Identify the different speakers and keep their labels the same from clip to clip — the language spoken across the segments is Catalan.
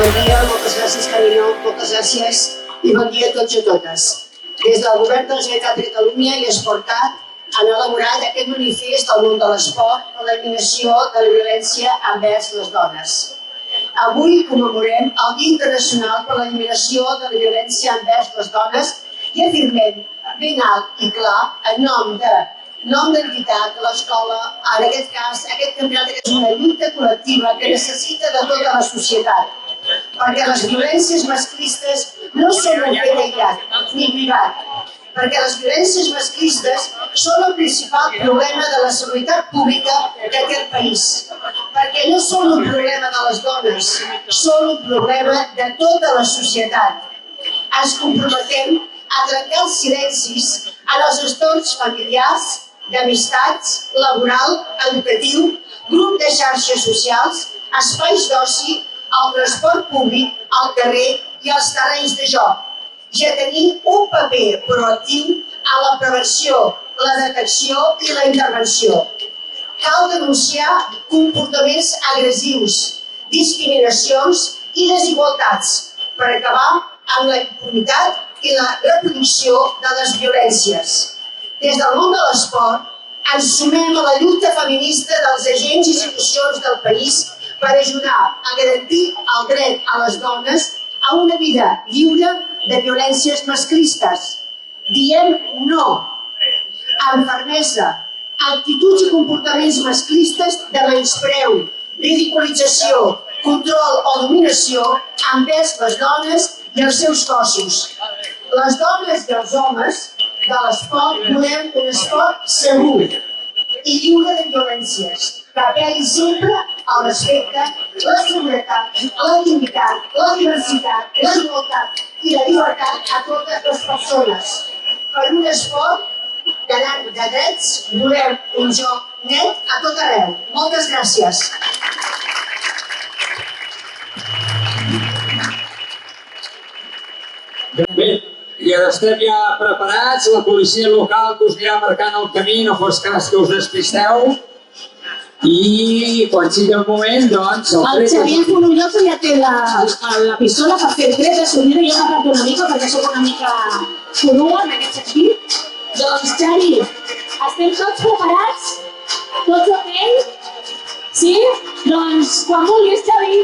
Speaker 1: Bon dia, moltes gràcies, Carino, moltes gràcies i bon dia a tots i a totes. Des del Govern de la Generalitat de Catalunya i Esportat han elaborat aquest manifest del món de l'esport per l'eliminació de la violència envers les dones. Avui commemorem el Dia Internacional per l'Eliminació de la Violència envers les dones i afirmem ben alt i clar en nom d'entitat de l'escola, en aquest cas, aquest campionat és una lluita col·lectiva que necessita de tota la societat, perquè les violències masclistes no són un fet aïllat ni privat, perquè les violències masclistes són el principal problema de la seguretat pública d'aquest país, perquè no són un problema de les dones, són un problema de tota la societat. Ens comprometem a trencar els silencis en els entorns familiars, d'amistats, laboral, educatiu, grup de xarxes socials, espais d'oci, el transport públic, al carrer i als terrenys de joc, i a tenir un paper proactiu a la prevenció, la detecció i la intervenció. Cal denunciar comportaments agressius, discriminacions i desigualtats per acabar amb la impunitat i la reproducció de les violències. Des del món de l'esport, ens sumem a la lluita feminista dels agents i institucions del país per ajudar a garantir el dret a les dones a una vida lliure de violències masclistes. Diem no, amb fermesa, actituds i comportaments masclistes de menyspreu, ridiculització, control o dominació envers les dones i els seus cossos. Les dones i els homes de l'esport volem un esport segur i lliure de violències, que apel·li sempre al respecte, la seguretat, la dignitat, la diversitat, la igualtat i la llibertat a totes les persones. Per un esport garant de drets volem un joc net a tot arreu. Moltes gràcies.
Speaker 2: Bé, i estem ja preparats, la policia local que us anirà marcant el camí, no fos cas que us despisteu. I quan sigui el moment, doncs...
Speaker 3: El Xavier Fonolló que ja té la pistola per fer el tret de sortida, jo m'he una mica perquè soc una mica fonua en aquest sentit. Doncs Xavi, estem tots preparats? Tots ok? Sí? Doncs quan vulguis, Xavi.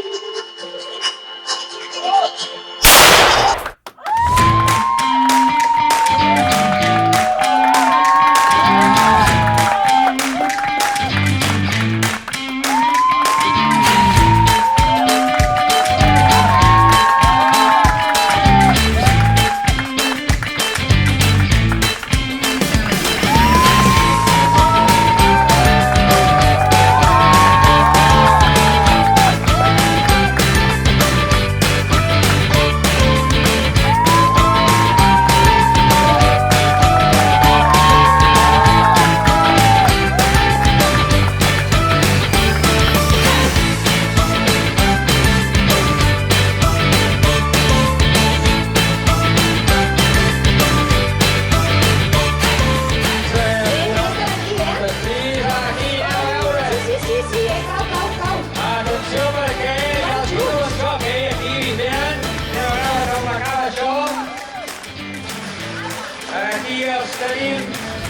Speaker 2: Aquí els tenim,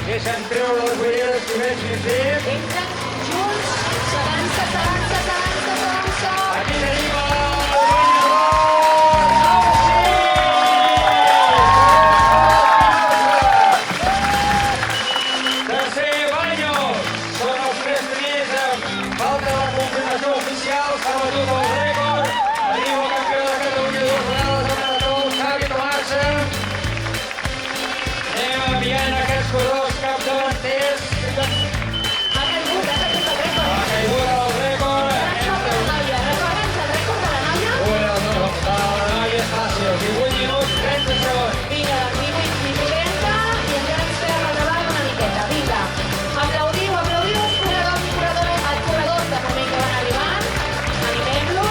Speaker 2: deixa'm treure les ulleres que veig més bé.
Speaker 4: Entren junts, s'avança.
Speaker 2: Aquí tenim el guanyador! Tercer Baños, són els tres primers amb falta de la confirmació oficial, s'ha batut el rècord. Tenim el campió de Catalunya de 2 vegades de marató, Xavi Tomàs. Anem enviant aquests corredors capdavanters.
Speaker 4: Ha caigut el rècord.
Speaker 2: Ha caigut el rècord.
Speaker 4: Recorda'ns el rècord de la noia?
Speaker 2: De la noia és fàcil, 18 minuts, 30 segons.
Speaker 4: Vinga, 18 i 30 i encara ens queda regalar una miqueta. Vinga, aplaudiu els corredors i corredores al corredor de moment que van arribant. Animem-los.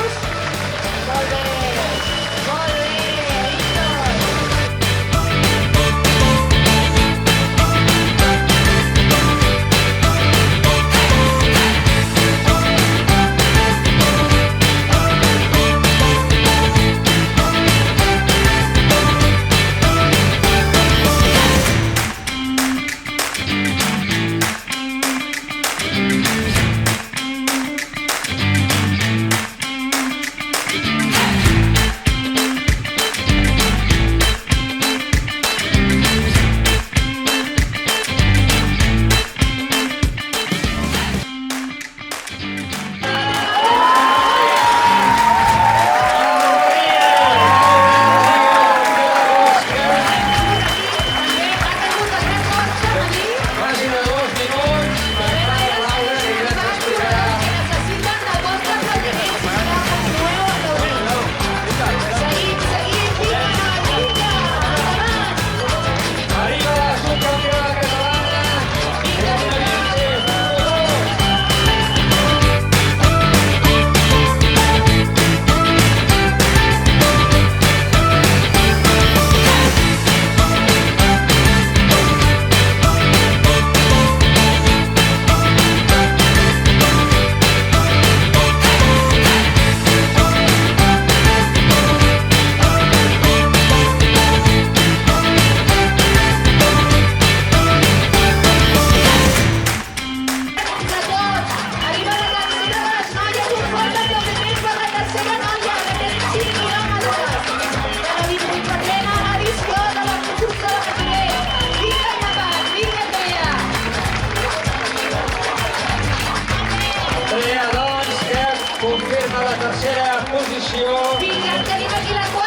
Speaker 2: confirma la tercera posició.
Speaker 4: Vinga, tenim aquí la quarta